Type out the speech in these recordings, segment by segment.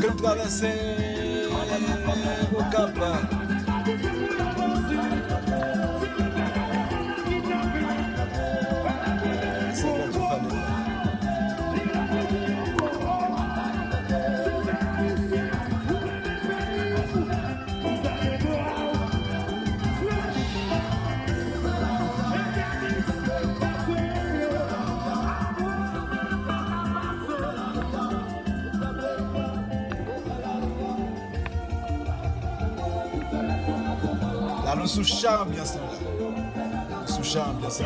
que nous traversons au Cap. Là, nous sous charme bien ça. Sous charme bien ça.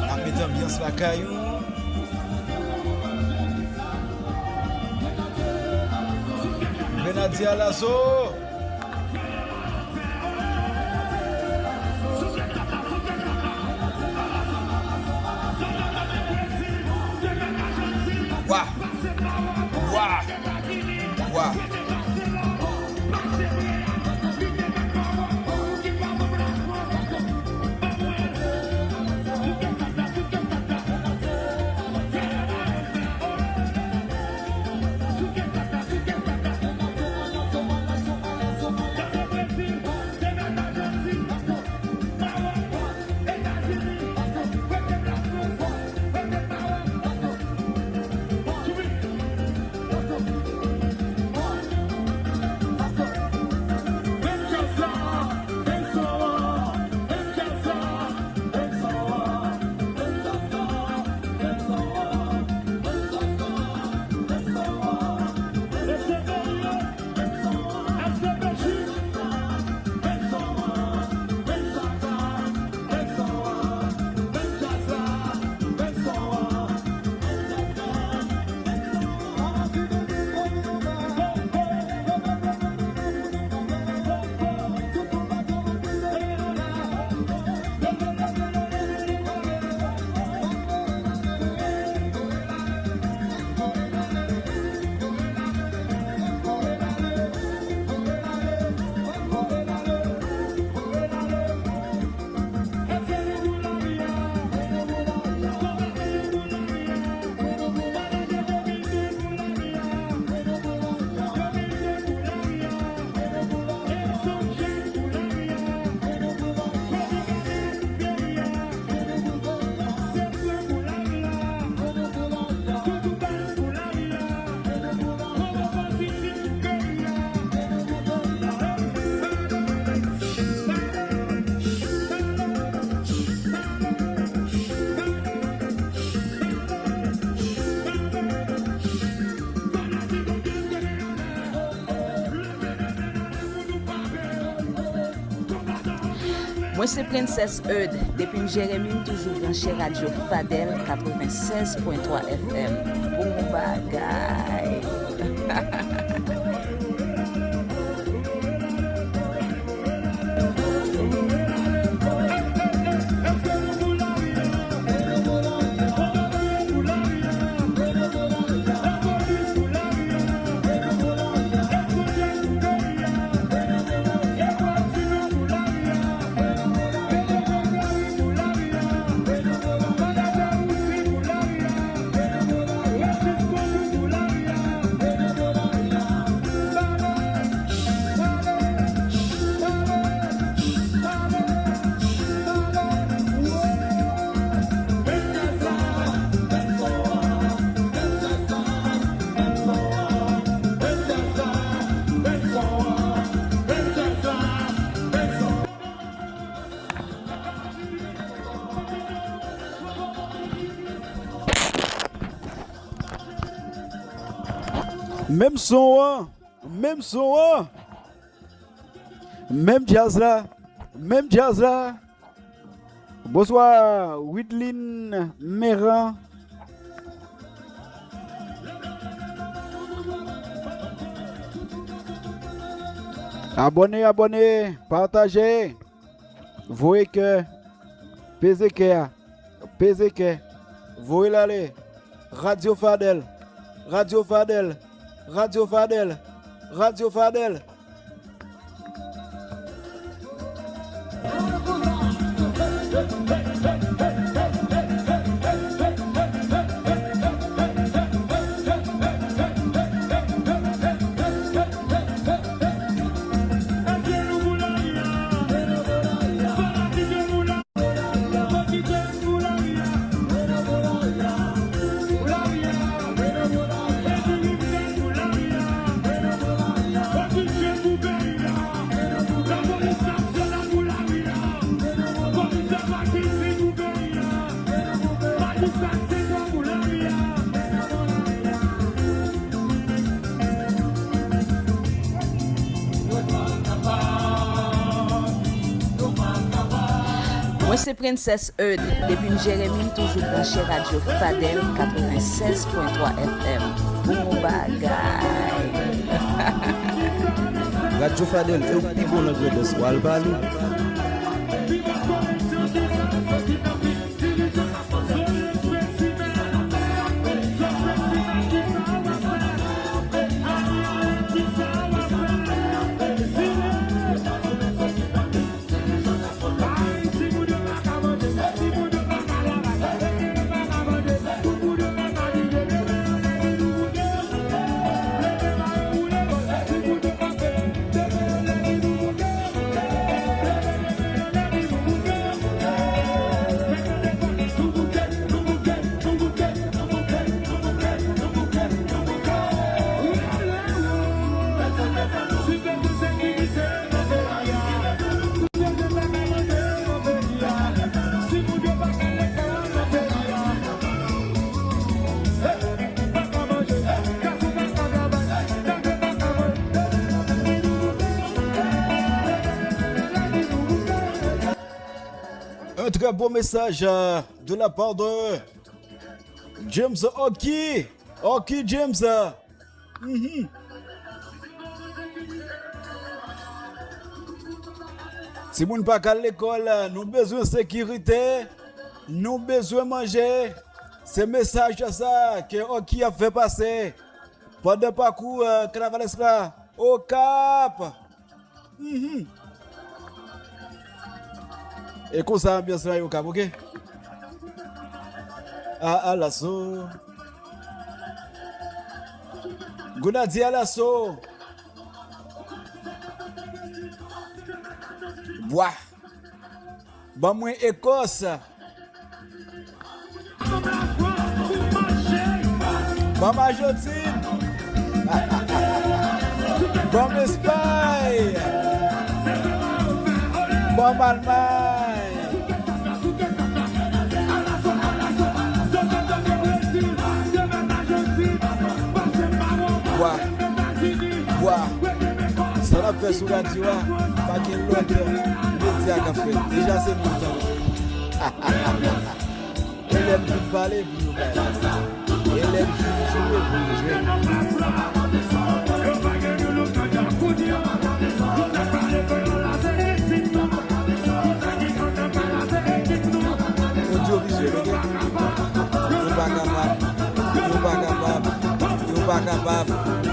La mettre ambiance la caillou. Benadia Lasso. Waouh. Waouh. Waouh. Moi c'est Princesse Eudes, depuis Jérémie toujours branché Radio Fadel 96.3 FM. Bon bagaille. Même son, même son, même jazz là, même jazz là. Bonsoir, Widlin Meran. Abonnez, abonnez, partagez. Voyez que, PZK, voyez l'aller. Radio Fadel, Radio Fadel. Radio Fadel, Radio Fadel. Moi c'est Princesse Eud, depuis Jérémy toujours branché Radio Fadel 96.3 FM. Bon bagay. Radio Fadel, eu que bom na vida do Albano. Un très beau message de la part de James Oki. Oki James. Si vous n'avez pas à l'école, nous avons besoin de sécurité, nous avons besoin de manger. C'est message ça que Oki a fait passer pendant le parcours carnavalesque au Cap. Et comme ça, bien sûr, au Cap, ok? À l'assaut. Gounadi à l'assaut. Bois. Bon, moi, Écosse. Bon, Argentine. Bon, Espagne. Bon, Allemagne. Bois. Ça l'a fait sur la diwa. Pas qu'il l'autre. Média café. Déjà, c'est mon temps. Il aime tout parler, puis nous parler. Il aime tout jouer, puis nous jouer. Audiovisuel, ok? Nous pas capable.